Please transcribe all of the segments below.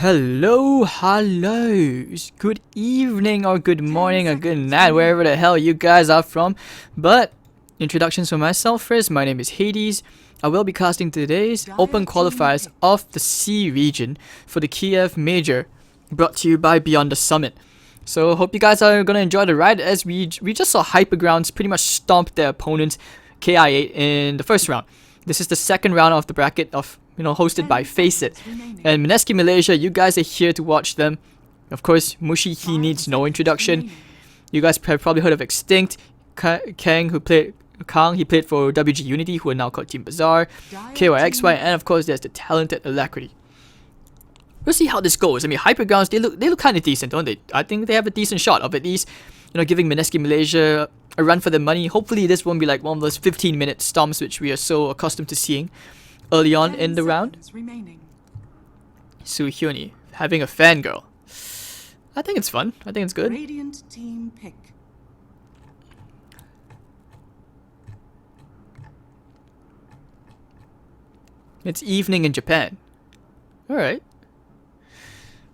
Hello, hellos. Good evening or good morning or good night, wherever the hell you guys are from. But introductions for myself first. My name is Hades. I will be casting today's open qualifiers of the C region for the Kiev Major, brought to you by Beyond the Summit. So hope you guys are gonna enjoy the ride, as we just saw Hypergroundz pretty much stomp their opponent KI8 in the first round. This is the second round of the bracket of hosted by Face It. And Mineski Malaysia, you guys are here to watch them. Of course, Mushi, he needs no introduction. You guys have probably heard of Extinct, Kang, he played for WG Unity, who are now called Team Bazaar, KYXY, and of course there's the talented Alacrity. We'll see how this goes. I mean, Hypergroundz, they look kind of decent, don't they? I think they have a decent shot of at least, giving Mineski Malaysia a run for their money. Hopefully this won't be like one of those 15-minute stomps which we are so accustomed to seeing early on in the round. Suhyuni having a fangirl. I think it's fun. I think it's good. Radiant team pick. It's evening in Japan. Alright.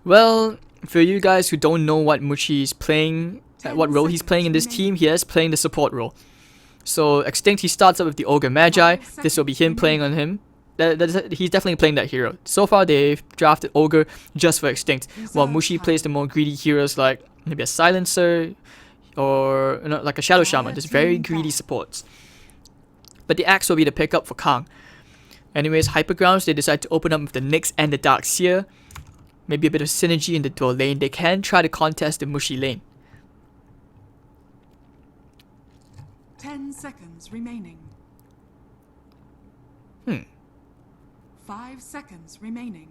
Well, for you guys who don't know what Mushi is playing, what role he's playing in this team, he is playing the support role. So Extinct, he starts up with the Ogre Magi. This will be him playing on him. He's definitely playing that hero. So far they've drafted Ogre just for Extinct, while Mushi plays the more greedy heroes like maybe a Silencer or like a Shadow Shaman, just very greedy supports. But the Axe will be the pickup for Kang. Anyways, Hypergroundz, they decide to open up with the Nyx and the Dark Seer. Maybe a bit of synergy in the dual lane. They can try to contest the Mushi lane. 10 seconds remaining. 5 seconds remaining.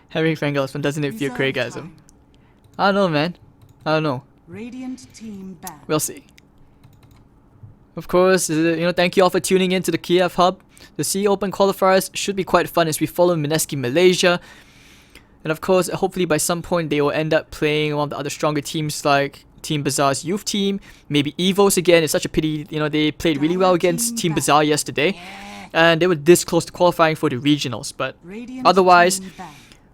Having fangirls fun, doesn't it feel Craigasm? I don't know, man. I don't know. Radiant team back. We'll see. Of course, thank you all for tuning in to the Kiev Hub. The C Open qualifiers should be quite fun as we follow Mineski Malaysia. And of course, hopefully by some point they will end up playing one of the other stronger teams like Team Bazaar's youth team, maybe Evos again. It's such a pity, they played really well against Team Bazaar yesterday, and they were this close to qualifying for the regionals. But otherwise,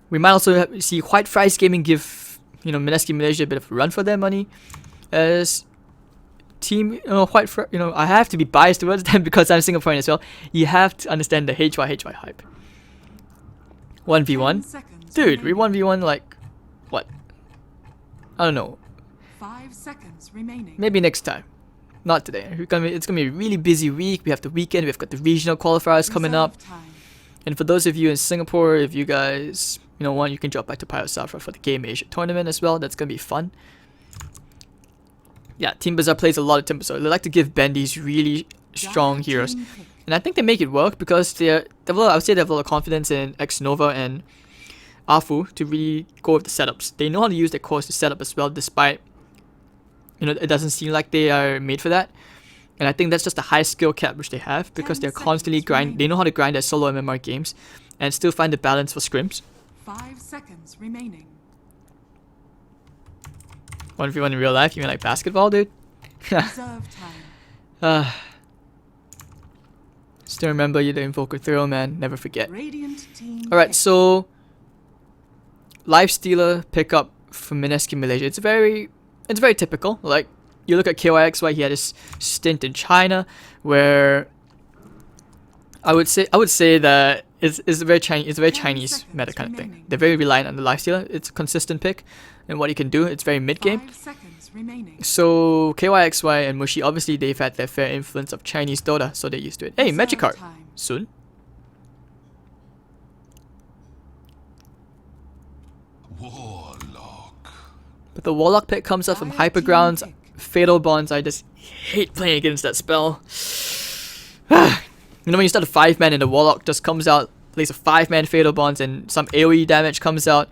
we might also see White Fries Gaming give Mineski Malaysia a bit of a run for their money, as Team I have to be biased towards them because I'm Singaporean as well. You have to understand the HY hype. 1v1, dude. We 1v1 like what? I don't know. 5 seconds remaining. Maybe next time. Not today. It's gonna be a really busy week. We have the weekend. We've got the regional qualifiers coming up. And for those of you in Singapore, if you guys want, you can drop by to Pirate Safra for the Game Asia tournament as well. That's gonna be fun. Yeah, Team Bazaar plays a lot of Team Bazaar. They like to give Ben these really strong heroes, and I think they make it work because I would say they have a lot of confidence in X Nova and Afu to really go with the setups. They know how to use their cores to set up as well, despite it doesn't seem like they are made for that. And I think that's just the high skill cap which they have, because they're constantly they know how to grind their solo MMR games and still find the balance for scrims. 5 seconds remaining. 1v1 in real life? You mean like basketball, dude? Reserve time. Still remember you the Invoker Thrill, man. Never forget. Radiant team. Alright, so Lifestealer pickup from Mineski Malaysia. It's very typical. Like, you look at KYXY, he had his stint in China where I would say that it's a very Chinese meta kind of thing. They're very reliant on the Lifestealer. It's a consistent pick, and what he can do, it's very mid-game. So KYXY and Mushi, obviously they've had their fair influence of Chinese Dota, so they're used to it. Hey, Magikarp! Soon. Warlock. But the Warlock pick comes up from Hypergroundz. Fatal Bonds, I just hate playing against that spell. When you start a 5-man and the Warlock just comes out, plays a 5-man Fatal Bonds and some AoE damage comes out,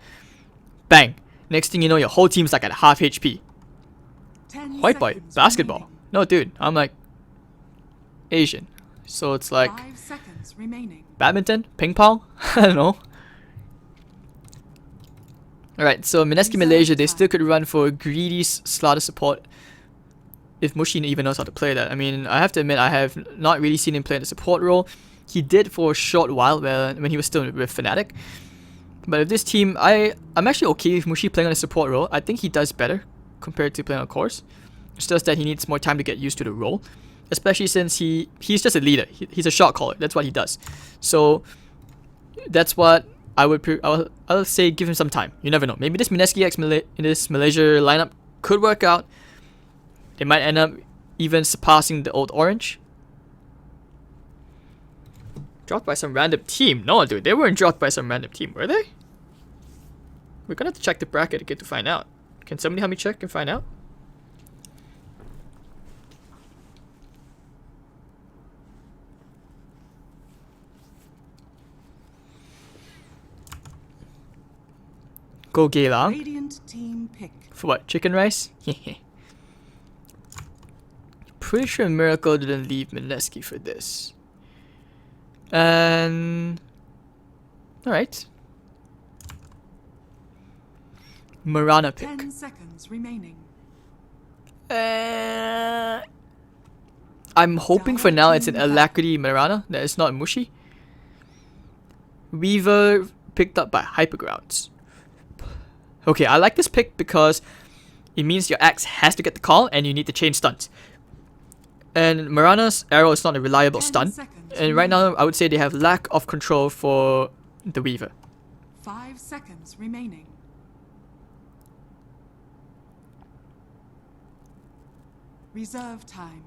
bang. Next thing you know, your whole team's like at half HP. White boy, basketball. No, dude, I'm like Asian. So it's like badminton, ping pong, I don't know. Alright, so Mineski Malaysia, they still could run for greedy slaughter support if Mushi even knows how to play that. I mean, I have to admit, I have not really seen him play the support role. He did for a short while when he was still with Fnatic. But with this team, I'm actually okay with Mushi playing on a support role. I think he does better compared to playing on cores. It's just that he needs more time to get used to the role, especially since he's just a leader. He's a shot caller. That's what he does. So that's what I'll say. Give him some time. You never know. Maybe this Mineski in this Malaysia lineup could work out. They might end up even surpassing the old Orange. Dropped by some random team. No, dude, they weren't dropped by some random team, were they? We're gonna have to check the bracket again to find out. Can somebody help me check and find out? Go Geylang. Radiant team pick. For what? Chicken rice? Pretty sure Miracle didn't leave Mineski for this. And alright. Mirana pick. 10 seconds remaining. I'm hoping for now it's an Alacrity Mirana, that it's not Mushi. Weaver picked up by Hypergroundz. Okay, I like this pick because it means your axe has to get the call and you need to chain stunts. And Mirana's arrow is not a reliable stun. And right now, I would say they have lack of control for the Weaver. 5 seconds remaining. Reserve time.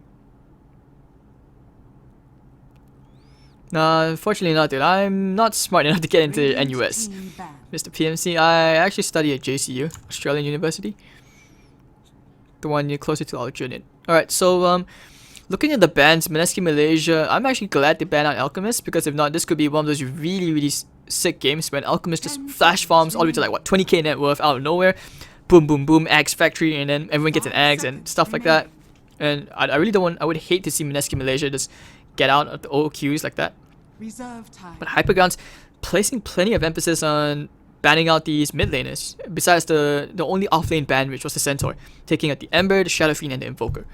Nah, unfortunately not, dude. I'm not smart enough to get into Radiant NUS. team banned. Mr. PMC, I actually study at JCU, Australian University. The one near closer to Aljunied. Alright, so looking at the bans, Mineski Malaysia, I'm actually glad they banned out Alchemist, because if not, this could be one of those really sick games when Alchemist just flash farms all the way to like what 20k net worth out of nowhere. Boom boom boom, Axe Factory, and then everyone gets an Axe and stuff like that. And I really don't want, I would hate to see Mineski Malaysia just get out of the old queues like that. Reserve time. But Hypergroundz placing plenty of emphasis on banning out these mid laners, besides the only offlane ban, which was the Centaur, taking out the Ember, the Shadow Fiend, and the Invoker.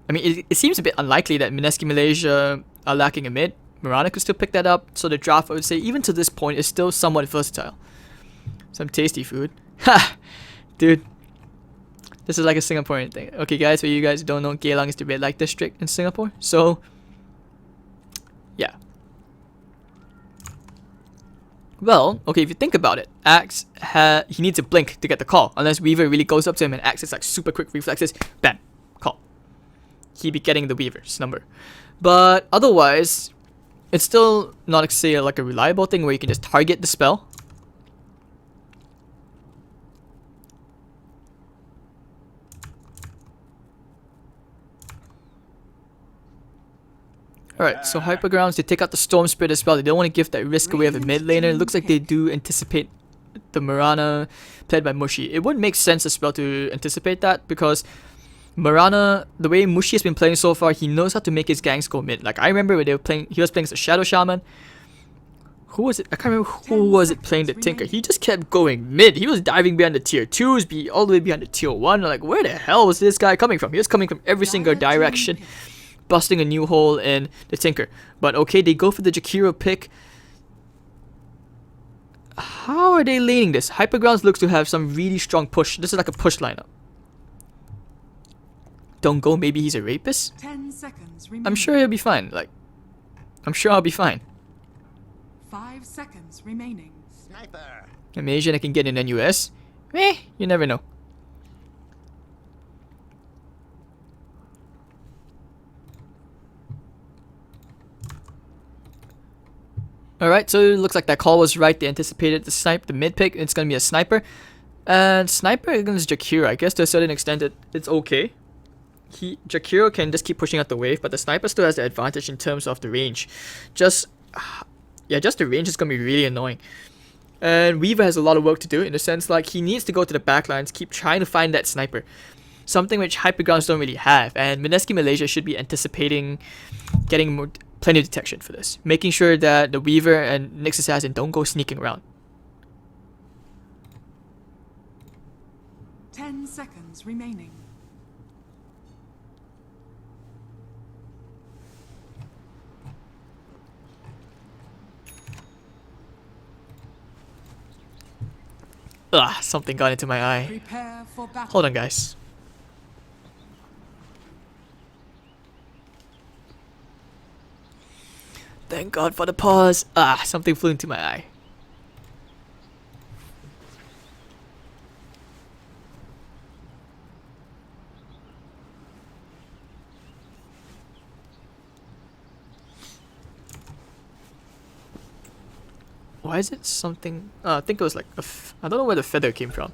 I mean, it seems a bit unlikely that Mineski Malaysia are lacking a mid. Mirana could still pick that up, so the draft, I would say, even to this point, is still somewhat versatile. Some tasty food. Ha! Dude. This is like a Singaporean thing. Okay, guys, for you guys who don't know, Geylang is the red light district in Singapore. So, yeah. Well, okay, if you think about it, Axe, he needs a blink to get the call. Unless Weaver really goes up to him and Axe is like super quick reflexes. Bam. Call. He'd be getting the Weaver's number. But otherwise, it's still not, say, like a reliable thing where you can just target the spell. Alright, so Hypergroundz, they take out the Storm Spirit as well. They don't want to give that risk away of a mid laner. It looks like they do anticipate the Mirana played by Mushi. It wouldn't make sense as well to anticipate that, because Mirana, the way Mushi has been playing so far, he knows how to make his ganks go mid. Like, I remember when they were playing, he was playing as a Shadow Shaman. Who was it? I can't remember who was it playing the Tinker. He just kept going mid. He was diving behind the tier 2s, all the way behind the tier 1. Like, where the hell was this guy coming from? He was coming from every single direction, busting a new hole in the Tinker. But okay, they go for the Jakiro pick. How are they laning this? Hypergroundz looks to have some really strong push. This is like a push lineup. Don't go, maybe he's a rapist? 10 seconds remaining. I'm sure he'll be fine. Like, I'm sure I'll be fine. 5 seconds remaining. Sniper. Imagine I can get in NUS. You never know. Alright, so it looks like that call was right. They anticipated the mid pick. It's gonna be a sniper. And sniper against Jakiro, I guess to a certain extent it's okay. Jakiro can just keep pushing out the wave, but the sniper still has the advantage in terms of the range. Just the range is gonna be really annoying. And Weaver has a lot of work to do, in the sense like he needs to go to the backlines, keep trying to find that sniper. Something which Hypergroundz don't really have, and Mineski Malaysia should be anticipating getting plenty of detection for this, making sure that the Weaver and Nyx Assassin don't go sneaking around. 10 seconds remaining. Ugh, something got into my eye. Prepare for battle. Hold on, guys. Thank God for the pause. Ah, something flew into my eye. Why is it something? I think it was like I don't know where the feather came from.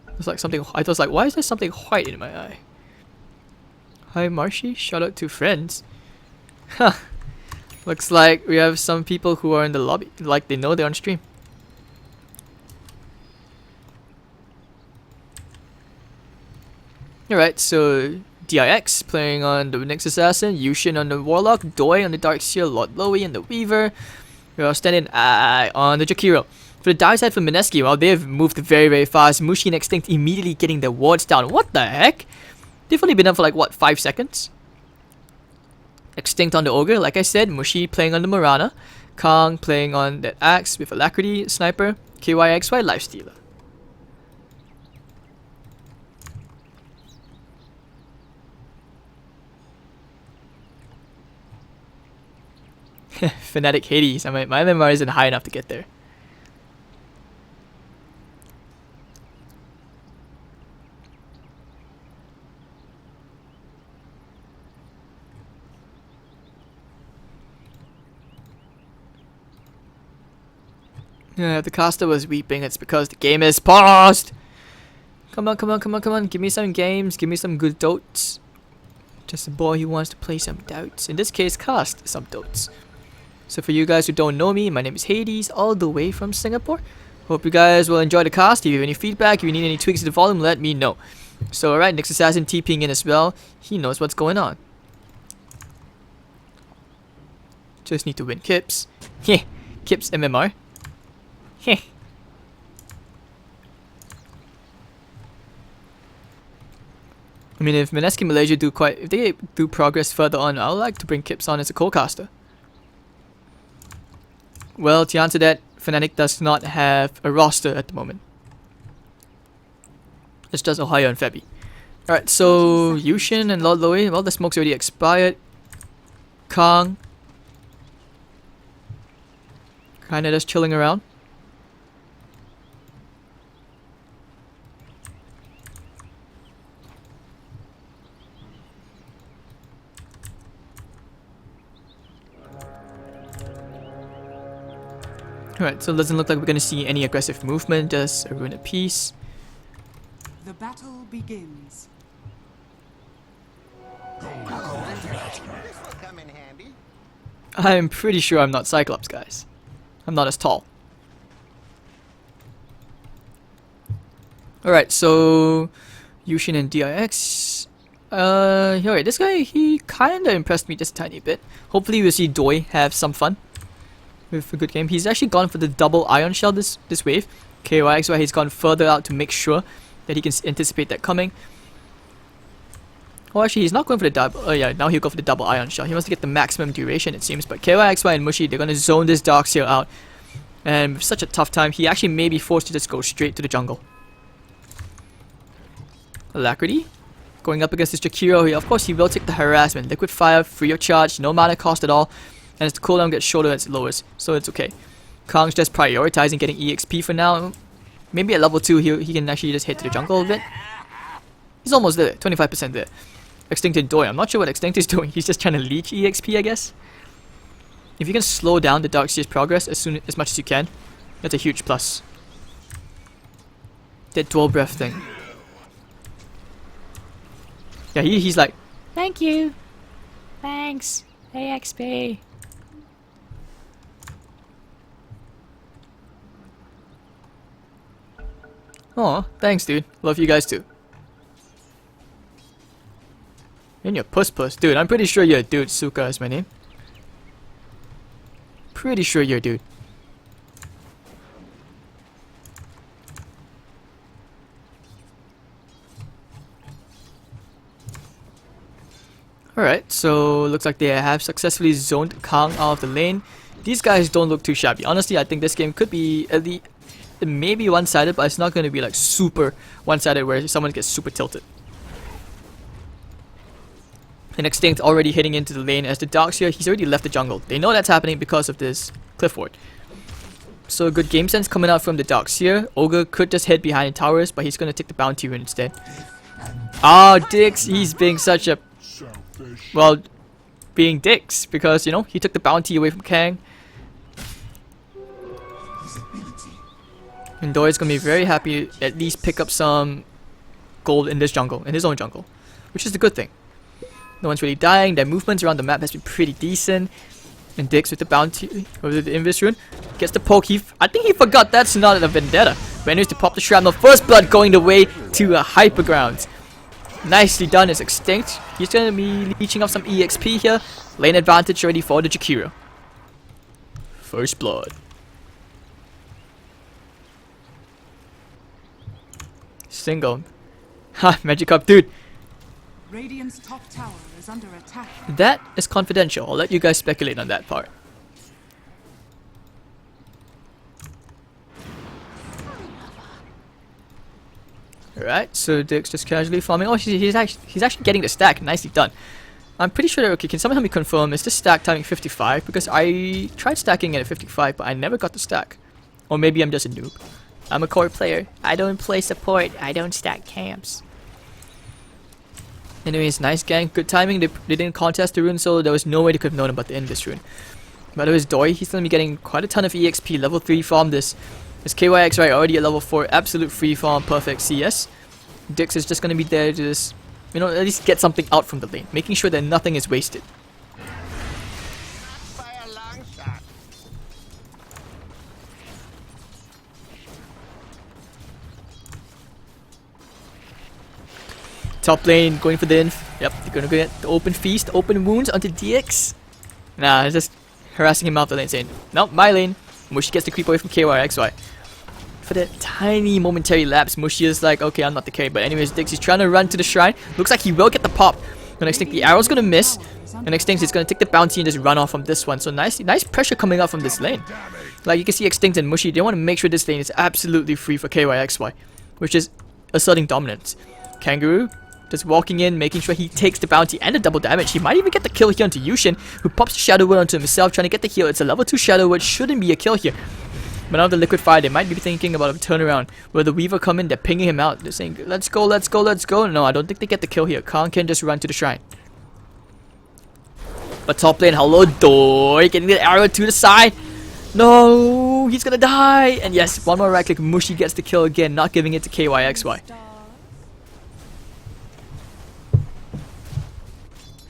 It was like something. I was like, why is there something white in my eye? Hi, Marshy. Shout out to friends. Huh. Looks like we have some people who are in the lobby. Like they know they're on stream. Alright, so DIX playing on the Nyx Assassin, Yushin on the Warlock, Doi on the Darkseer, Lord Lowy on the Weaver. We are standing on the Jakiro. For the dark side for Mineski, well, they've moved very, very fast. Mushi and Extinct immediately getting their wards down. What the heck? They've only been up for like, what, 5 seconds? Extinct on the Ogre, like I said. Mushi playing on the Morana. Kang playing on that Axe with Alacrity, Sniper. KYXY, Lifestealer. Fnatic Hades. My MMR isn't high enough to get there. Yeah, the caster was weeping. It's because the game is paused. Come on, come on, come on, come on. Give me some games. Give me some good dotes. Just a boy who wants to play some dotes. In this case, cast some dotes. So for you guys who don't know me, my name is Hades, all the way from Singapore. Hope you guys will enjoy the cast. If you have any feedback, if you need any tweaks to the volume, let me know. So alright, Nyx Assassin TPing in as well. He knows what's going on. Just need to win Kips. Heh, Kips MMR. Heh. I mean, if Mineski Malaysia if they do progress further on, I would like to bring Kips on as a co-caster. Well, to answer that, Fnatic does not have a roster at the moment. It's just Ohio and Febby. Alright, so Yushin and Lord Lowy, well, the smoke's already expired. Kang. Kinda just chilling around. Alright, so it doesn't look like we're gonna see any aggressive movement, just a rune apiece. The battle begins. I'm pretty sure I'm not Cyclops, guys. I'm not as tall. Alright, so Yushin and DIX. Alright, this guy, he kinda impressed me just a tiny bit. Hopefully we'll see Doi have some fun with a good game. He's actually gone for the double Ion Shell this wave. KYXY, he's gone further out to make sure that he can anticipate that coming. Oh, actually, he's not going for the double. Oh yeah, now he'll go for the double Ion Shell. He wants to get the maximum duration, it seems. But KYXY and Mushi, they're going to zone this Darkseer out. And with such a tough time, he actually may be forced to just go straight to the jungle. Alacrity. Going up against this Jakiro, of course he will take the harassment. Liquid Fire, free of charge, no mana cost at all. And as the cooldown gets shorter, it's lowest. So it's okay. Kang's just prioritizing getting EXP for now. Maybe at level 2 he can actually just hit to the jungle a bit. He's almost there, 25% there. Extinct and Doi, I'm not sure what Extinct is doing. He's just trying to leech EXP, I guess. If you can slow down the Darkseer's progress as much as you can, that's a huge plus. That dual breath thing. Yeah, he's like, thank you. Thanks. AXP. Aw, thanks dude. Love you guys too. And your puss. Dude, I'm pretty sure you're a dude. Suka is my name. Pretty sure you're a dude. Alright, so looks like they have successfully zoned Kang out of the lane. These guys don't look too shabby. Honestly, I think this game could be It may be one-sided, but it's not going to be like super one-sided where someone gets super tilted. And Extinct already hitting into the lane as the Darkseer, he's already left the jungle. They know that's happening because of this cliff ward. So good game sense coming out from the Darkseer. Ogre could just hid behind the towers, but he's going to take the bounty rune instead. Ah, Dix, he's being such a... Well, being Dix, because, you know, he took the bounty away from Kang. And Doy's going to be very happy to at least pick up some gold in this jungle, in his own jungle. Which is the good thing. No one's really dying, their movements around the map has been pretty decent. And Dix with the bounty, with the Invis rune, gets the poke. I think he forgot that's not a vendetta. Manages to pop the shrapnel. First blood going the way to a Hypergroundz. Nicely done, is Extinct. He's going to be leeching off some EXP here. Lane advantage already for the Jakiro. First blood. Single. Ha, Magic Up, dude. Radiant's top tower is under attack. That is confidential. I'll let you guys speculate on that part. Alright, so Dix just casually farming. Oh, he's actually getting the stack. Nicely done. I'm pretty sure, okay, can someone help me confirm, is this stack timing 55? Because I tried stacking it at 55, but I never got the stack. Or maybe I'm just a noob. I'm a core player. I don't play support. I don't stack camps. Anyways, nice gang. Good timing. They didn't contest the rune, so there was no way they could have known about the Invis rune. But it was Doi. He's going to be getting quite a ton of EXP. Level 3 farm this. His KYX right already at level 4. Absolute free farm. Perfect CS. Dix is just going to be there to just, you know, at least get something out from the lane. Making sure that nothing is wasted. Top lane going for the inf. Yep, they're gonna get the open feast, open wounds onto DX. Nah, it's just harassing him out the lane saying, nope, my lane. Mushi gets the creep away from KYXY. For that tiny momentary lapse, Mushi is like, okay, I'm not the carry. But anyways, Dix is trying to run to the shrine. Looks like he will get the pop. The next thing, the arrow's gonna miss. The next thing, he's gonna take the bounty and just run off from this one. So nice pressure coming up from this lane. Like you can see Extinct and Mushi, they want to make sure this lane is absolutely free for KYXY. Which is asserting dominance. Kangaroo just walking in, making sure he takes the bounty and the double damage. He might even get the kill here onto Yushin, who pops the Shadow Word onto himself, trying to get the heal. It's a level 2 Shadow Word, shouldn't be a kill here. But now the Liquid Fire, they might be thinking about a turnaround. Where the Weaver come in, they're pinging him out. They're saying, let's go, let's go, let's go. No, I don't think they get the kill here. Khan can just run to the shrine. But top lane, hello, Doi, getting the arrow to the side. No, he's gonna die. And yes, one more right click, Mushi gets the kill again, not giving it to KYXY.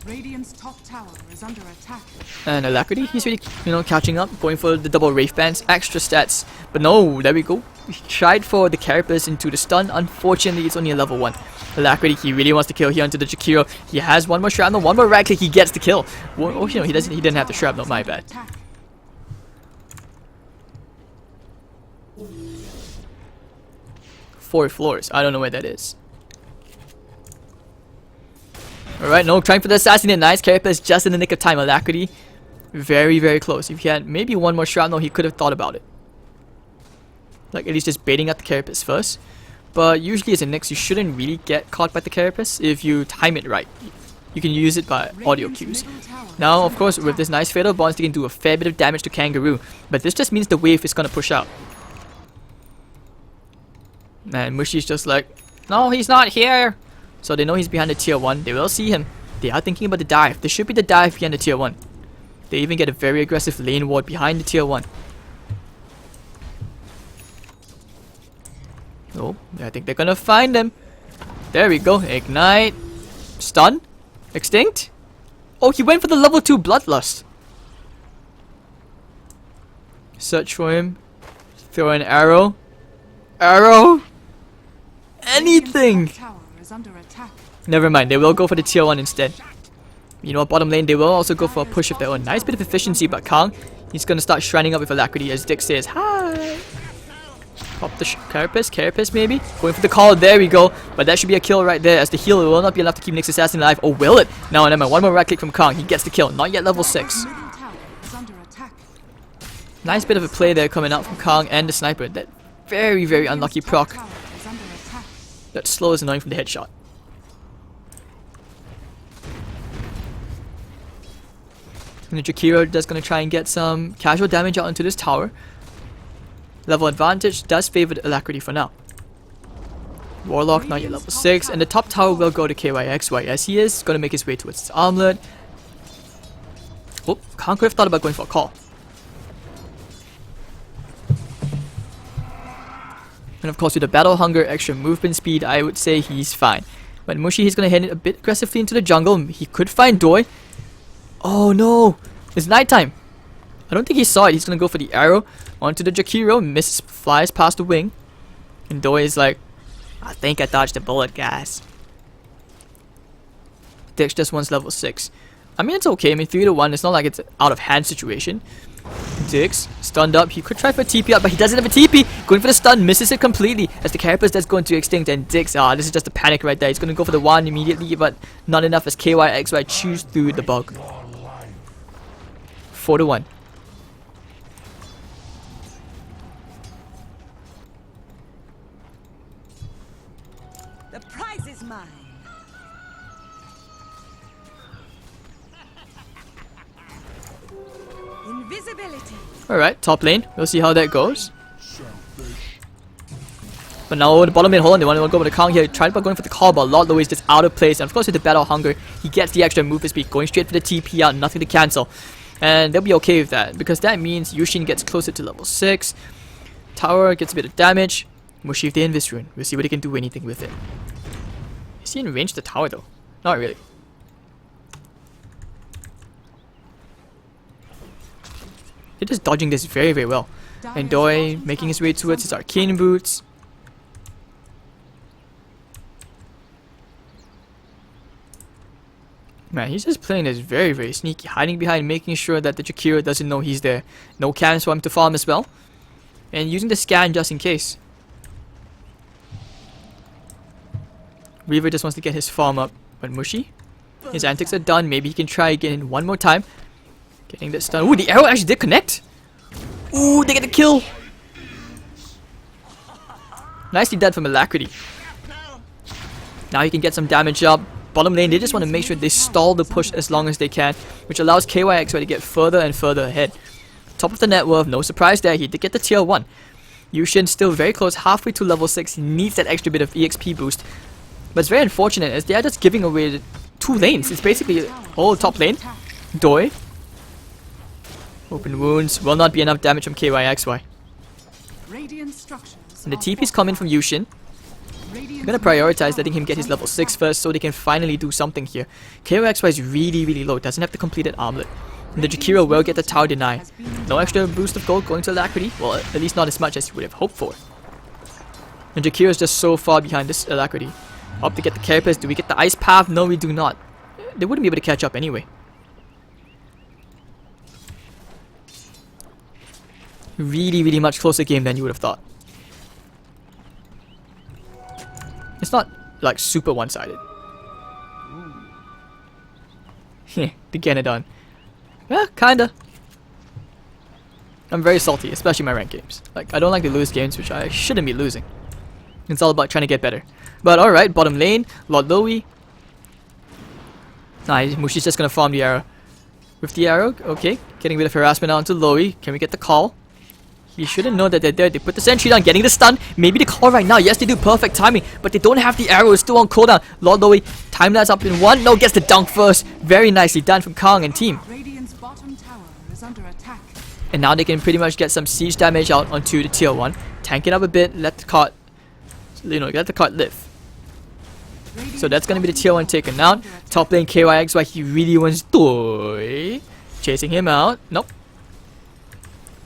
Radiant's top tower is under attack. And Alacrity, he's really, you know, catching up, going for the double Wraith Bands, extra stats. But no, there we go. He tried for the Carapace into the stun. Unfortunately, it's only a level 1. Alacrity, he really wants to kill here onto the Jakiro. He has one more shrapnel, one more right click, he gets the kill. Oh, you know, he didn't have the shrapnel, my bad. 4 floors, I don't know where that is. Alright, no, trying for the assassinate. Nice. Carapace just in the nick of time. Alacrity, very, very close. If he had maybe one more shrapnel, he could have thought about it. Like, at least just baiting out the Carapace first. But usually as a Nyx, you shouldn't really get caught by the Carapace if you time it right. You can use it by audio cues. Now, of course, with this nice Fatal Bonds, they can do a fair bit of damage to Kangaroo. But this just means the wave is going to push out. And Mushi's just like, no, he's not here. So they know he's behind the tier 1. They will see him. They are thinking about the dive. This should be the dive behind the tier 1. They even get a very aggressive lane ward behind the tier 1. Oh, I think they're gonna find him. There we go. Ignite. Stun. Extinct. Oh, he went for the level 2 Bloodlust. Search for him. Throw an arrow. Arrow. Anything. Never mind, they will go for the tier 1 instead. You know what, bottom lane, they will also go for a push of their own. Nice bit of efficiency, but Kang, he's gonna start shrining up with Alacrity as Dix says, hi! Pop the Carapace maybe? Going for the call, there we go. But that should be a kill right there as the heal will not be enough to keep Nyx Assassin alive. Or will it? No, never mind. One more right click from Kang, he gets the kill. Not yet level 6. Nice bit of a play there coming out from Kang and the sniper. That very, very unlucky Radiant's top proc. tower is under attack. That slow is annoying from the headshot. And the Jakiro just gonna try and get some casual damage out onto this tower. Level advantage does favor the Alacrity for now. Warlock not yet level 6, and the top tower will go to KYXY as he is gonna make his way towards his armlet. Oh, Khan could have thought about going for a call. And of course with the battle hunger, extra movement speed, I would say he's fine. But Mushi, he's gonna head in a bit aggressively into the jungle. He could find Doi. Oh no! It's nighttime! I don't think he saw it. He's gonna go for the arrow onto the Jakiro, misses, flies past the wing. And Doi is like, I think I dodged a bullet, guys. Dix just wants level 6. I mean, it's okay. I mean, 3 to 1. It's not like it's an out of hand situation. Dix, stunned up. He could try for a TP out, but he doesn't have a TP. Going for the stun, misses it completely as the Carapace does go into extinct. And Dix, this is just a panic right there. He's going to go for the 1 immediately, but not enough as KYXY chews through the bug. 4 to 1. The prize is mine. Invisibility. Alright, top lane. We'll see how that goes. But now the bottom lane, hold on, they want to go with the Kong here. Tried by going for the call, but Lord Lowe is just out of place. And of course with the battle hunger, he gets the extra movement speed. Going straight for the TP out, nothing to cancel. And they'll be okay with that, because that means Yushin gets closer to level 6. Tower gets a bit of damage. Mushi with the Invis rune. We'll see what he can do anything with it. Is he in range of the tower though? Not really. They're just dodging this very, very well. And Doi making his way towards his arcane boots. Man, he's just playing this very, very sneaky, hiding behind, making sure that the Jakiro doesn't know he's there. No cams for him to farm as well. And using the scan just in case. Reaver just wants to get his farm up. But Mushi, his antics are done. Maybe he can try again one more time. Getting that stun. Ooh, the arrow actually did connect. Ooh, they get the kill. Nicely done from Alacrity. Now he can get some damage up. Bottom lane, they just want to make sure they stall the push as long as they can, which allows KYXY to get further and further ahead. Top of the net worth, no surprise there, he did get the tier 1. Yushin still very close, halfway to level 6, he needs that extra bit of EXP boost. But it's very unfortunate as they are just giving away the 2 lanes. It's basically whole top lane. Doi. Open wounds, will not be enough damage from KYXY. Radiant structures And the are TP's coming from Yushin. I'm gonna prioritize letting him get his level 6 first so they can finally do something here. KYXY is really, really low, doesn't have the completed armlet. And the Jakiro will get the tower deny. No extra boost of gold going to Alacrity, well at least not as much as you would have hoped for. And Jakiro is just so far behind this Alacrity. Up to get the Carapace, do we get the ice path? No, we do not. They wouldn't be able to catch up anyway. Really, really much closer game than you would have thought. It's not like super one-sided. Heh, the Ganodon. Yeah, kinda. I'm very salty, especially my ranked games. Like, I don't like to lose games which I shouldn't be losing. It's all about trying to get better. But alright, bottom lane, Lord Lowe. Nice, Mushi's just gonna farm the arrow. With the arrow, okay. Getting rid of harassment onto Lowe. Can we get the call? He shouldn't know that they're there. They put the sentry down, getting the stun. Maybe the call right now. Yes, they do. Perfect timing. But they don't have the arrow. It's still on cooldown. Lord Lowe, time lapse up in 1. No, gets the dunk first. Very nicely done from Kong and team. Radiant's bottom tower is under attack. And now they can pretty much get some siege damage out onto the tier 1. Tank it up a bit. Let the cart, let the cart live. So that's gonna be the tier 1 taken out. Top lane KYXY, he really wants Doi. Chasing him out. Nope.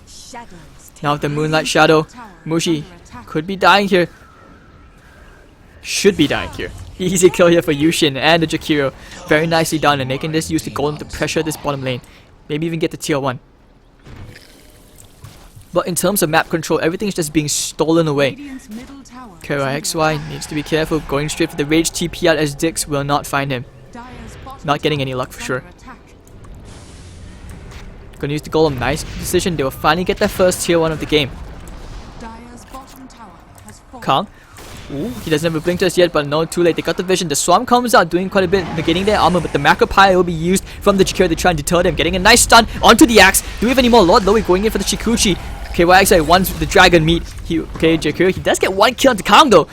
Shadows. Now with the Moonlight Shadow, Mushi could be dying here. Should be dying here. Easy kill here for Yushin and the Jakiro. Very nicely done, and they can just use the golem to pressure this bottom lane. Maybe even get the tier 1. But in terms of map control, everything is just being stolen away. Radiant's middle tower is KYXY under needs to be careful, going straight for the rage TP out as Dix will not find him. attack. Dire's bottom Not getting any tower luck is for sure. under attack. Gonna use the golem, nice decision. They will finally get their first tier 1 of the game. Dire's bottom tower Kang. Ooh, he doesn't have a blink just yet, but no, too late. They got the vision. The Swarm comes out, doing quite a bit, negating their armor, but the Macro Pyre will be used from the Jakiro to try and deter them. Getting a nice stun onto the axe. Do we have any more? Lord Lowy going in for the Shikuchi. KYXI wants the Dragon Meat. Okay, Jakiro, he does get one kill onto Kang though.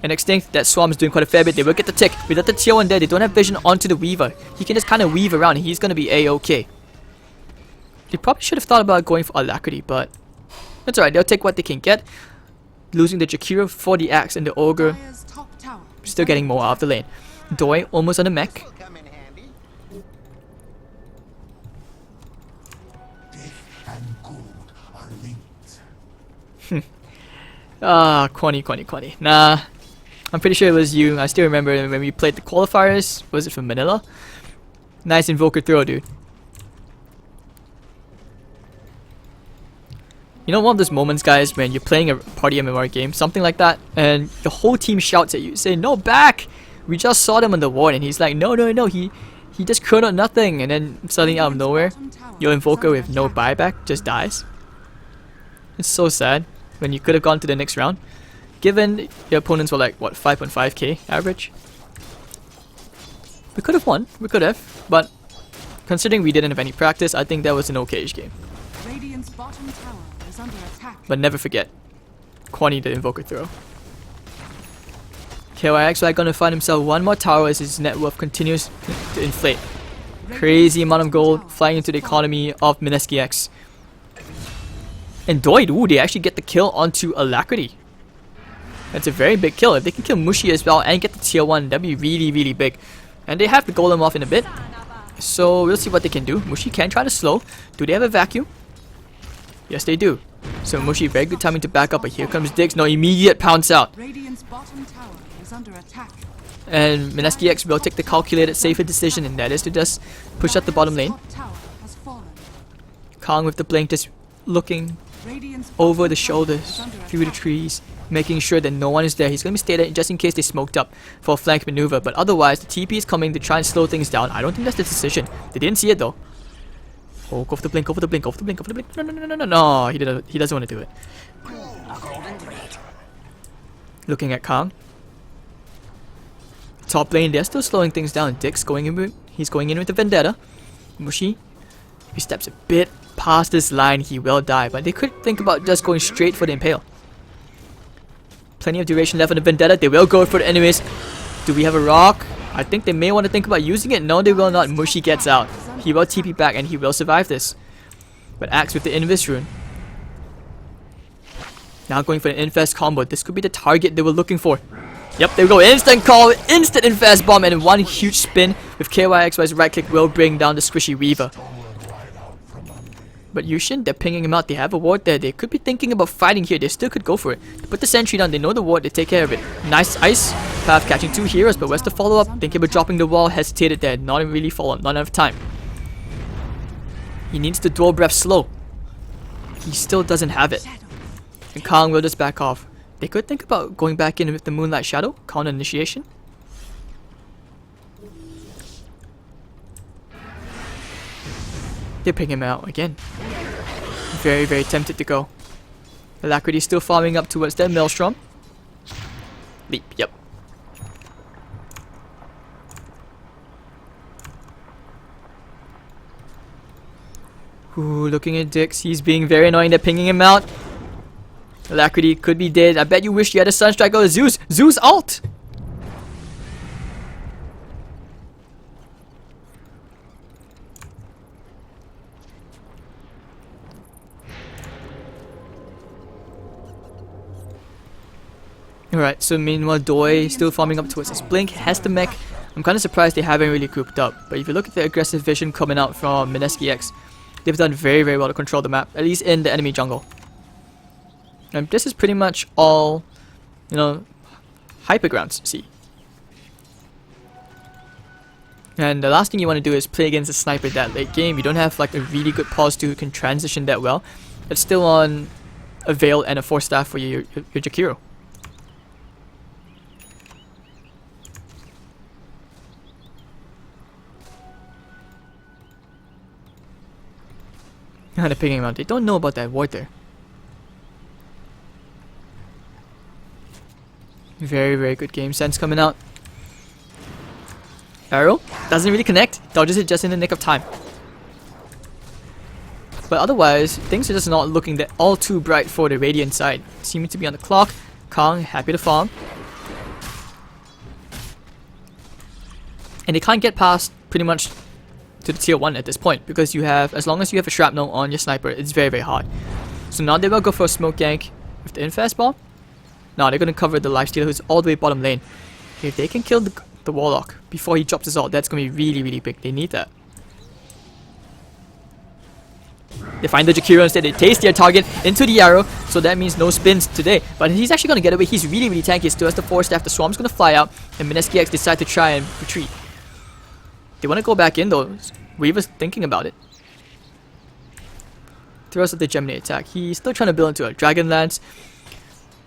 And Extinct, that Swarm is doing quite a fair bit. They will get the tick. Without the tier 1 there, they don't have vision onto the Weaver. He can just kind of weave around and he's going to be A-okay. They probably should have thought about going for Alacrity, but that's alright. They'll take what they can get. Losing the Jakiro for the axe and the Ogre. Dire's top tower is Still getting more out of the lane. Doi almost on the mech. Quani. Nah, I'm pretty sure it was you. I still remember when we played the qualifiers. Was it from Manila? Nice invoker throw, dude. You know one of those moments, guys, when you're playing a party MMR game, something like that, and the whole team shouts at you, say, "No, back! We just saw them on the ward," and he's like, "No, he just chronoed nothing," and then suddenly out of nowhere, your invoker with no buyback just dies. It's so sad when you could have gone to the next round, given your opponents were like, what, 5.5k average? We could have won, but considering we didn't have any practice, I think that was an okay-ish game. Radiant's bottom tower is under attack. But never forget, Quani the invoker throw. KYXY gonna find himself one more tower as his net worth continues to inflate. Crazy amount of gold flying into the economy of Mineski X. And Doid, ooh, they actually get the kill onto Alacrity. That's a very big kill. If they can kill Mushi as well and get the tier 1, that'd be really big. And they have the golem off in a bit. So we'll see what they can do. Mushi can try to slow. Do they have a vacuum? Yes, they do. So Mushi, very good timing to back up, but here comes Diggs. No, immediate pounce out. Radiant's bottom tower is under attack. And Mineski X will take the calculated, safer decision, and that is to just push up the bottom lane. Top tower has fallen. Kang with the blink, just looking Radiant's over the bottom tower shoulders, is under through the attack. trees, making sure that no one is there. He's going to be stay there just in case they smoked up for a flank maneuver. But otherwise, the TP is coming to try and slow things down. I don't think that's the decision. They didn't see it though. Oh, go for the blink, go for the blink, go for the blink, go for the blink. No, he doesn't want to do it. Looking at Kang. Top lane, they're still slowing things down. Dick's going in with, he's going in with the Vendetta. Mushi, if he steps a bit past this line, he will die. But they could think about just going straight for the Impale. Plenty of duration left on the Vendetta. They will go for it anyways. Do we have a rock? I think they may want to think about using it. No, they will not. Mushi gets out. He will TP back and he will survive this. But Axe with the Invis rune. Now going for an Infest combo. This could be the target they were looking for. Yep, there we go. Instant call, instant Infest bomb, and one huge spin with KYXY's right click will bring down the squishy Weaver. But Yushin, they're pinging him out. They have a ward there. They could be thinking about fighting here. They still could go for it. They put the sentry down. They know the ward. They take care of it. Nice ice. Path catching 2 heroes, but where's the follow-up? Thinking about dropping the wall. Hesitated there. Not really follow up. Not enough time. He needs the dual breath slow. He still doesn't have it. And Kang will just back off. They could think about going back in with the Moonlight Shadow. Counter initiation. They're picking him out again. Very tempted to go. Alacrity still farming up towards their Maelstrom. Leap, yep. Ooh, looking at Dix, he's being very annoying. They're pinging him out. Alacrity could be dead. I bet you wish you had a Sunstrike or a Zeus. Zeus ult! Alright, so meanwhile Doi still farming up towards his blink, has the mech. I'm kinda surprised they haven't really grouped up. But if you look at the aggressive vision coming out from Mineski X, they've done very well to control the map, at least in the enemy jungle. And this is pretty much all, you know, Hypergroundz, see. And the last thing you want to do is play against a sniper that late game. You don't have like a really good pause to who can transition that well. It's still on a Veil and a 4-staff for your Jakiro. They're picking him out. They don't know about that ward there. Very, very good game sense coming out. Arrow doesn't really connect. Dodges it just in the nick of time. But otherwise, things are just not looking that all too bright for the Radiant side. Seeming to be on the clock. Kong happy to farm. And they can't get past pretty much to the tier 1 at this point, because you have, as long as you have a shrapnel on your sniper, it's very, very hard. So now they will go for a smoke gank with the infest bomb. Now they're going to cover the lifestealer who's all the way bottom lane. If they can kill the warlock before he drops his ult, that's going to be really, really big. They need that. They find the Jakiro instead. They taste their target into the arrow, so that means no spins today. But he's actually going to get away. He's really, really tanky. He still has the 4-staff. The Swarm's going to fly out, and Mineski X decide to try and retreat. They want to go back in though. Weaver's thinking about it. Throws out the Gemini attack. He's still trying to build into a Dragon Lance.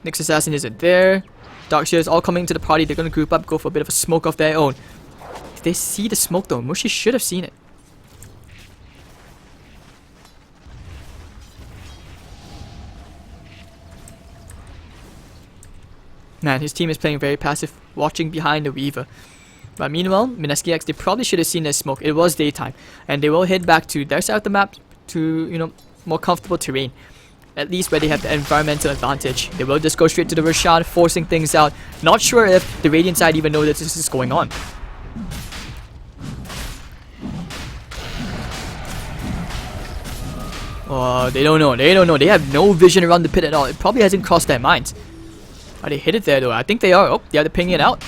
Nyx Assassin isn't there. Darkshield's all coming to the party. They're going to group up, go for a bit of a smoke of their own. If they see the smoke though, Mushi should have seen it. Man, his team is playing very passive, watching behind the Weaver. But meanwhile, Mineski X, they probably should have seen the smoke. It was daytime. And they will head back to their side of the map to, you know, more comfortable terrain. At least where they have the environmental advantage. They will just go straight to the Roshan, forcing things out. Not sure if the Radiant side even know that this is going on. They don't know. They don't know. They have no vision around the pit at all. It probably hasn't crossed their minds. Are they hit it there though? I think they are. Oh, yeah, they're pinging it out.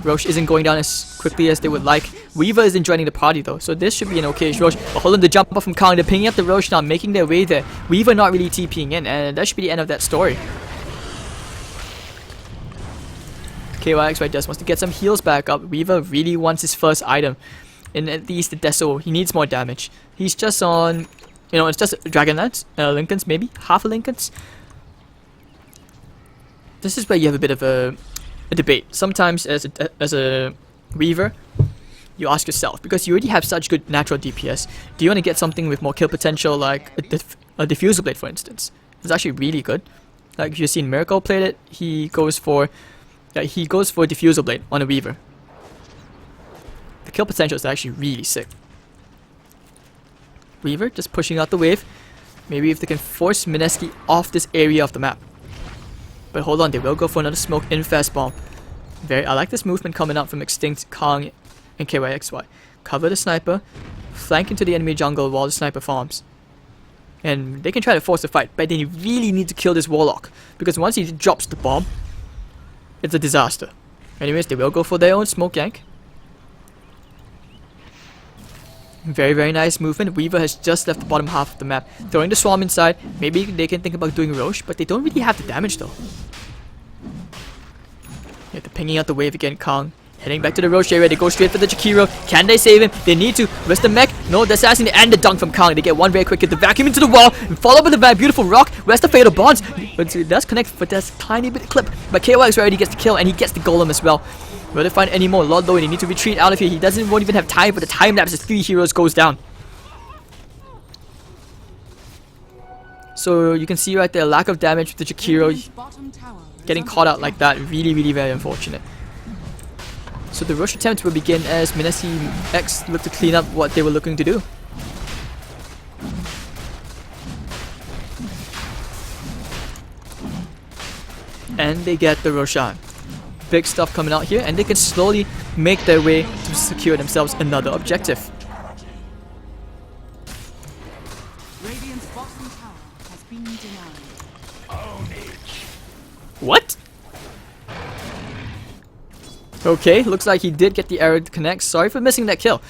Roche isn't going down as quickly as they would like. Weaver isn't joining the party though, so this should be an okay Roche. But hold on, the jump up from Kong. They're pinging up the Roche now, making their way there. Weaver not really TPing in, and that should be the end of that story. KYXY just wants to get some heals back up. Weaver really wants his first item, and at least the Deso. He needs more damage. He's just on, you know, it's just Dragon Lance, Lincolns maybe, half a Lincolns. This is where you have a bit of a debate. Sometimes as a Weaver, you ask yourself, because you already have such good natural DPS, do you want to get something with more kill potential, like a Diffusal Blade for instance? It's actually really good. Like if you've seen Miracle played it, he goes for Diffusal Blade on a Weaver. The kill potential is actually really sick. Weaver just pushing out the wave. Maybe if they can force Mineski off this area of the map. But hold on, they will go for another smoke infest bomb. I like this movement coming out from Extinct, Kong, and KYXY. Cover the sniper, flank into the enemy jungle while the sniper farms. And they can try to force the fight, but they really need to kill this warlock, because once he drops the bomb, it's a disaster. Anyways, they will go for their own smoke gank. Very, very nice movement. Weaver has just left the bottom half of the map, throwing the Swarm inside. Maybe they can think about doing Roche, but they don't really have the damage though. Yeah, they're pinging out the wave again. Kong heading back to the Roche area. They go straight for the Jakiro. Can they save him? They need to. Where's the mech? No, the assassin and the dunk from Kong. They get one very quick hit. The vacuum into the wall. And follow up with the beautiful rock. Where's the fatal bonds? But it does connect for this tiny bit of clip. But KYX already gets the kill, and he gets the golem as well. Will they find any more? Lord Low, they need to retreat out of here. He won't even have time for the time lapse as 3 heroes goes down. So you can see right there, lack of damage with the Jakiro. Getting caught out like that, really, really very unfortunate. So the rush attempt will begin as Mineski X look to clean up what they were looking to do. And they get the Roshan. Big stuff coming out here, and they can slowly make their way to secure themselves another objective. Radiant's bottom tower has been denied. What? Okay, looks like he did get the arrow to connect. Sorry for missing that kill.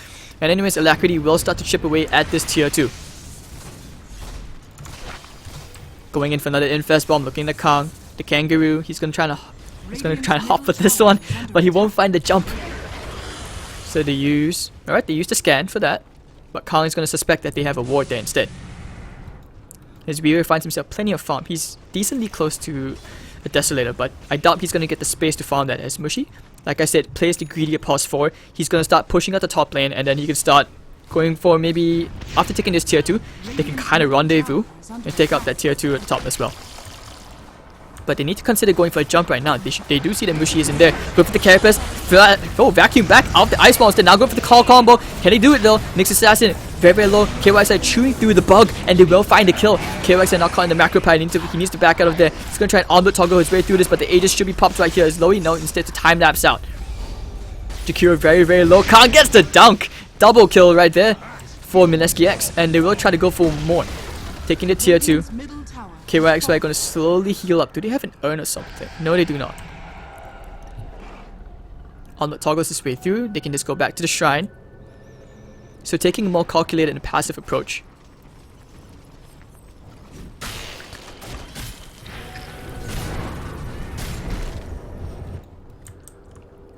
And anyways, Alacrity will start to chip away at this tier 2. Going in for another infest bomb, looking at Kong. The kangaroo, he's gonna try and hop for this one, but he won't find the jump. So they use the scan for that, but Kong is gonna suspect that they have a ward there instead. His Weaver finds himself plenty of farm. He's decently close to a Desolator, but I doubt he's gonna get the space to farm that as Mushi. Like I said, plays the greedy pause 4. He's gonna start pushing out the top lane, and then he can start going for maybe after taking this tier 2, they can kind of rendezvous and take out that tier 2 at the top as well. But they need to consider going for a jump right now. They do see that Mushi is in there. Go for the Carapace. Vacuum back out the Ice Monster. Now go for the call combo. Can they do it though? Nyx Assassin very, very low. KY side chewing through the bug, and they will find the kill. KY side not caught in the macro pie. He needs to back out of there. He's going to try and omelet toggle his way through this, but the Aegis should be popped right here. As Lowy, no, instead to time lapse out. Jakiro very, very low. Khan gets the dunk. Double kill right there for Mineski X, and they will try to go for more. Taking the tier 2. Middle tower. KYXY going to slowly heal up. Do they have an urn or something? No, they do not. Omelet toggles his way through. They can just go back to the shrine. So taking a more calculated and passive approach.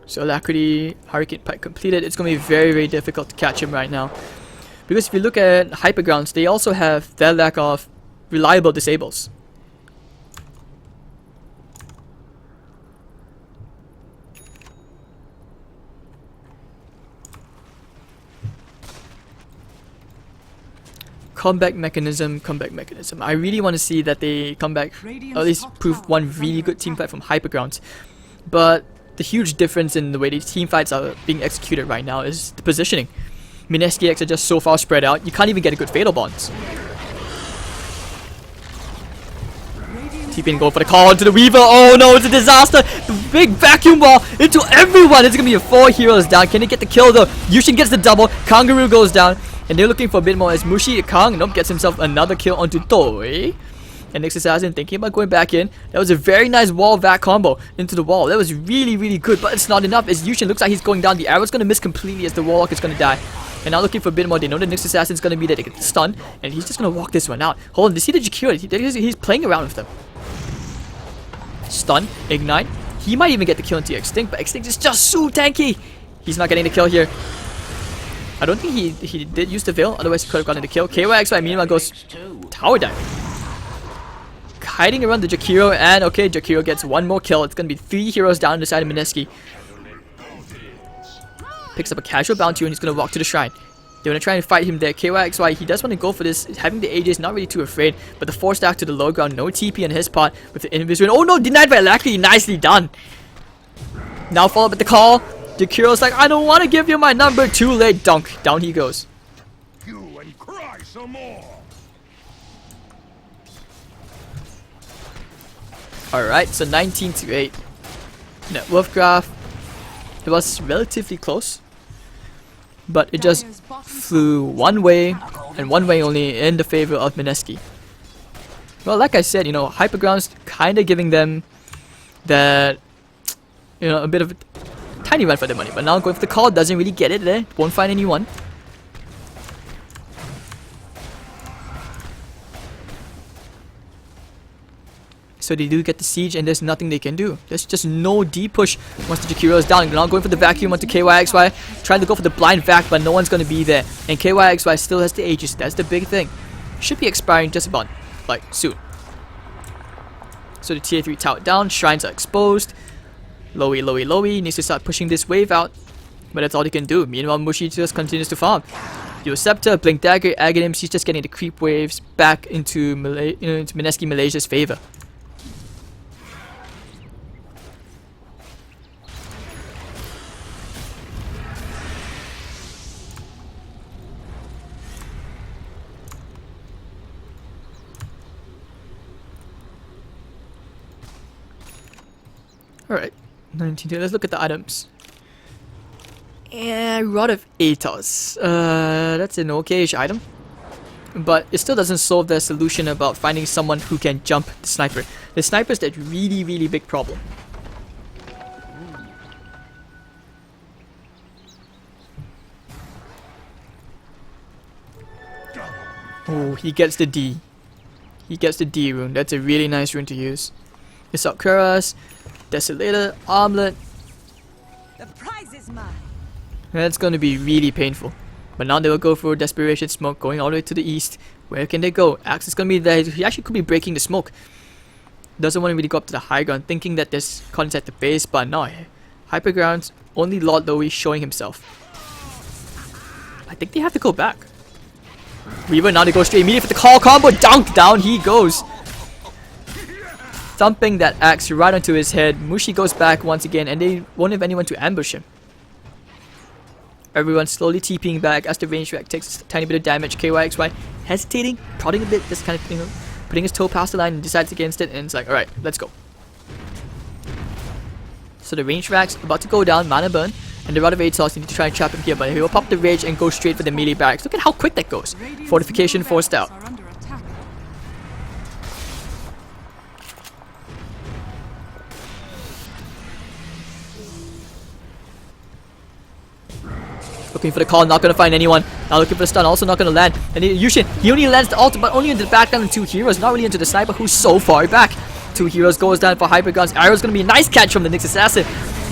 So Alacrity, Hurricane Pike completed. It's going to be very, very difficult to catch him right now. Because if you look at Hypergroundz, they also have that lack of reliable disables. Comeback mechanism. I really want to see that they come back, or at least prove one really good team fight from Hypergroundz. But the huge difference in the way these team fights are being executed right now is the positioning. Mineski X are just so far spread out, you can't even get a good fatal bonds. TP and go for the call into the Weaver. Oh no, it's a disaster. The big vacuum ball into everyone. It's gonna be a 4 heroes down. Can they get the kill though? Yushin gets the double. Kangaroo goes down. And they're looking for a bit more as Mushi Kang, nope, gets himself another kill onto Toei. And Nyx Assassin thinking about going back in. That was a very nice wall vac combo into the wall. That was really, really good, but it's not enough as Yushin looks like he's going down. The arrow's gonna miss completely as the Warlock is gonna die. And now looking for a bit more. They know the Nyx Assassin's gonna be there. They get the stun, and he's just gonna walk this one out. Hold on, do you see the Jakiro? He's playing around with them. Stun, ignite. He might even get the kill into Extinct, but Extinct is just so tanky. He's not getting the kill here. I don't think he did use the Veil, otherwise he could have gotten the kill. KYXY meanwhile goes tower dive. Hiding around the Jakiro, and okay, Jakiro gets one more kill. It's gonna be 3 heroes down on the side of Mineski. Picks up a casual bounty and he's gonna walk to the shrine. They're gonna try and fight him there. KYXY, he does want to go for this. Having the Aegis, not really too afraid, but the 4 stack to the low ground, no TP on his part with the invisible. Oh no, denied by Alacrity, nicely done. Now follow up with the call. Jakiro's like, I don't want to give you my number. Too late, dunk. Down he goes. You and cry some more. Alright, so 19-8. Net worth graph. It was relatively close, but it just flew one way, and one way only, in the favor of Mineski. Well, like I said, you know, Hypergroundz kind of giving them that, you know, a bit of a tiny run for their money. But now going for the call, doesn't really get it there. Won't find anyone. So they do get the siege, and there's nothing they can do. There's just no D push once the Jakiro is down. Now going for the vacuum onto KYXY. Trying to go for the blind vac, but no one's going to be there. And KYXY still has the Aegis. That's the big thing. Should be expiring just about, like, soon. So the tier 3 tower down. Shrines are exposed. Lowy needs to start pushing this wave out. But that's all he can do. Meanwhile, Mushi just continues to farm. Dual Scepter, Blink Dagger, Aghanim. She's just getting the creep waves back into Mineski Malaysia's favor. Alright, 19. Let's look at the items. And Rod of Atos. That's an okay-ish item. But it still doesn't solve the solution about finding someone who can jump the sniper. The sniper's that really, really big problem. Oh, he gets the D. He gets the D rune. That's a really nice rune to use. It's Kuras, Desolator, Armlet. The prize is mine. That's going to be really painful. But now they will go for Desperation Smoke, going all the way to the east. Where can they go? Axe is going to be there. He actually could be breaking the smoke. Doesn't want to really go up to the high ground, thinking that there's content at the base, but no. Hypergroundz, only Lord Lowy showing himself. I think they have to go back. Weaver, now they go straight immediately for the call combo. Dunk, down he goes. thumping that axe right onto his head. Mushi goes back once again, and they won't have anyone to ambush him. Everyone slowly TPing back as the range rack takes a tiny bit of damage. KYXY hesitating, prodding a bit, just kind of, you know, putting his toe past the line and decides against it, and it's like, alright, let's go. So the range rack's about to go down, mana burn, and the Rod of Atos need to try and trap him here, but he will pop the rage and go straight for the melee barracks. Look at how quick that goes. Radiant's Fortification middle forced out. barracks are under attack. Looking for the call, not gonna find anyone. Now looking for the stun, also not gonna land. And Yushin, he only lands the ult, but only into the back down to 2 heroes, not really into the sniper who's so far back. 2 heroes goes down for Hypergroundz. Arrow's gonna be a nice catch from the Nyx assassin.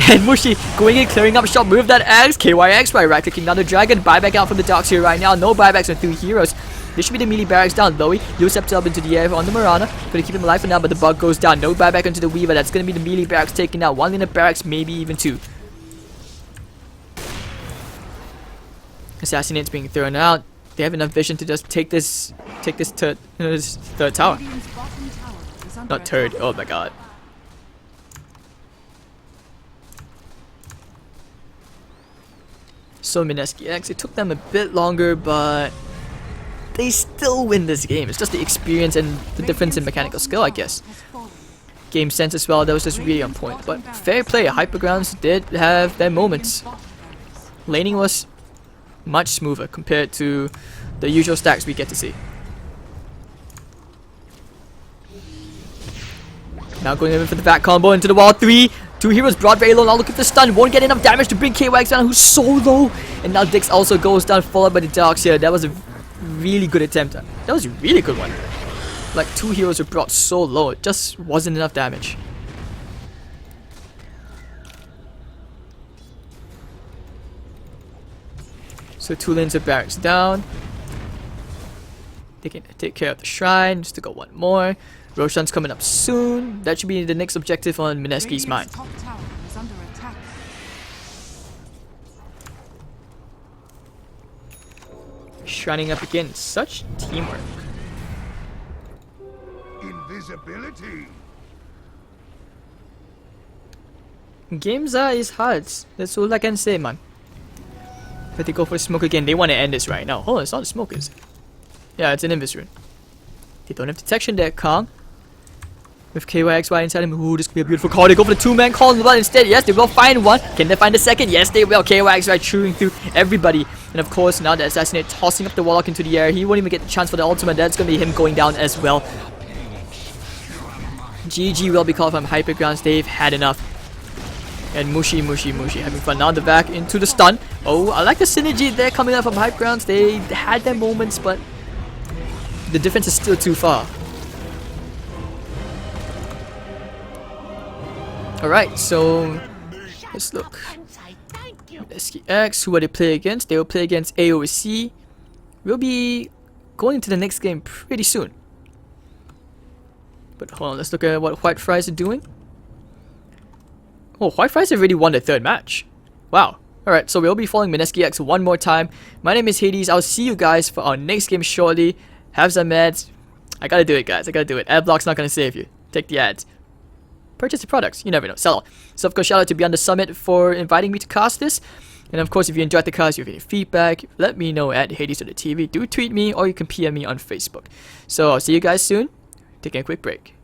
And Mushi going in, clearing up shot, move that axe. KYXY right clicking down the dragon. Buyback out from the docks here right now. No buybacks on 2 heroes. This should be the melee barracks down. Lowy, Yusep's up into the air on the Marana. Gonna keep him alive for now, but the bug goes down. No buyback onto the Weaver. That's gonna be the melee barracks taken out. 1 in the barracks, maybe even 2. Assassinates being thrown out. They have enough vision to just take this third tower. Radiant's bottom tower is under Not third. attack. Oh my god. So Mineski X, it took them a bit longer, but they still win this game. It's just the experience and the difference in mechanical skill, I guess. Game sense as well, that was just really on point. But fair play, Hypergroundz did have their moments. Laning was much smoother compared to the usual stacks we get to see. Now going in for the back combo into the wall. 3, 2 heroes brought very low. Now looking for the stun. Won't get enough damage to bring KYX down, who's so low. And now Dix also goes down, followed by the dogs here. That was a really good attempt. That was a really good one. Like 2 heroes were brought so low, it just wasn't enough damage. So 2 lanes of barracks down. They can take care of the shrine. Just to go 1 more. Roshan's coming up soon. That should be the next objective on Mineski's mind. Radiant's top tower is under attack. Shrining up again. Such teamwork. Invisibility. Games is hard. That's all I can say, man. But they go for the smoke again. They want to end this right now. Oh, it's not the smoke, is it? Yeah, it's an Invis rune. They don't have detection there, Kong. With KYXY inside him. Ooh, this could be a beautiful call. They go for the 2-man call but instead. Yes, they will find one. Can they find the second? Yes, they will. KYXY chewing through everybody. And of course, now the assassinate tossing up the warlock into the air. He won't even get the chance for the ultimate. That's going to be him going down as well. GG will be called from Hypergroundz. They've had enough. And Mushi having fun. Now the back into the stun. Oh, I like the synergy there coming up from Hypergroundz. They had their moments, but the difference is still too far. Alright, so let's look. Mineski X, who will they play against? They will play against AOC. We'll be going into the next game pretty soon. But hold on, let's look at what White Fries are doing. Oh, White Fries have already won the 3rd match. Wow. Alright, so we'll be following Mineski X 1 more time. My name is Hades. I'll see you guys for our next game shortly. Have some ads. I gotta do it, guys. I gotta do it. Adblock's not gonna save you. Take the ads. Purchase the products. You never know. Sell. So of course, shout out to Beyond the Summit for inviting me to cast this. And of course, if you enjoyed the cast, you have any feedback, let me know at Hades.TV. Do tweet me or you can PM me on Facebook. So I'll see you guys soon. Taking a quick break.